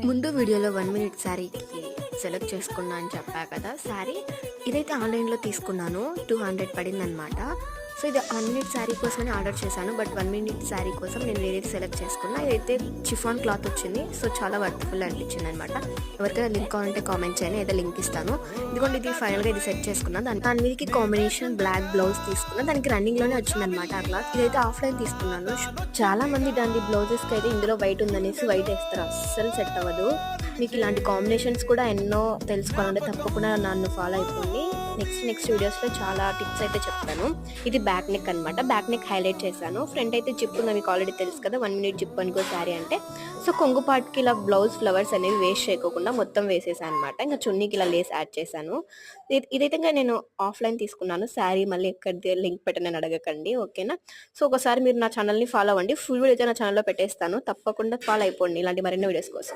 ముందు వీడియోలో 1 మినిట్ శారీకి సెలెక్ట్ చేసుకున్నా అని చెప్పా కదా. శారీ ఇదైతే ఆన్లైన్లో తీసుకున్నాను, 200 పడిందనమాట. సో ఇది 1 మినిట్ శారీ కోసమని ఆర్డర్ చేశాను, బట్ 1 మినిట్ శారీ కోసం నేను వేరేది సెలెక్ట్ చేసుకున్నా. ఇదైతే చిఫాన్ క్లాత్ వచ్చింది, సో చాలా వర్త్ఫుల్ అనిపించింది అనమాట. ఎవరికైనా లింక్ కావాలంటే కామెంట్ చేయండి, అయితే లింక్ ఇస్తాను. ఇదిగోండి, ఇది ఫైనల్గా ఇది సెట్ చేసుకున్నా. దాని మీదకి కాంబినేషన్ బ్లాక్ బ్లౌజ్ తీసుకున్నా, దానికి రన్నింగ్లోనే వచ్చిందనమాట ఆ క్లాత్. ఇదైతే ఆఫ్లైన్ తీసుకున్నాను. చాలా మంది దాని బ్లౌజెస్కి అయితే ఇందులో వైట్ ఉందనేసి వైట్ వేస్తారు, అస్సలు సెట్ అవ్వదు. మీకు ఇలాంటి కాంబినేషన్స్ కూడా ఎన్నో తెలుసుకోవాలంటే తప్పకుండా నన్ను ఫాలో అయిపోండి. నెక్స్ట్ వీడియోస్లో చాలా టిప్స్ అయితే చెప్తాను. ఇది బ్యాక్ నెక్ అనమాట, బ్యాక్ నెక్ హైలైట్ చేశాను. ఫ్రంట్ అయితే జిప్ ఉంది, మీకు ఆల్రెడీ తెలుసు కదా, 1 మినిట్ జిప్ అనుకో శారీ అంటే. సో కొంగు పాటుకి ఇలా బ్లౌజ్ ఫ్లవర్స్ అనేవి వేస్ట్ చేయకుండా మొత్తం వేసేసాను అనమాట. ఇంకా చున్నీకి ఇలా లేస్ యాడ్ చేశాను. ఇదైతే ఇంకా నేను ఆఫ్లైన్ తీసుకున్నాను. శారీ మళ్ళీ ఎక్కడిది లింక్ పెట్టనని అడగకండి, ఓకేనా. సో ఒకసారి మీరు నా ఛానల్ని ఫాలో అవ్వండి. ఫుల్ వీడియో అయితే నా ఛానల్లో పెట్టేస్తాను, తప్పకుండా ఫాలో అయిపోండి ఇలాంటి మరిన్ని వీడియోస్ కోసం.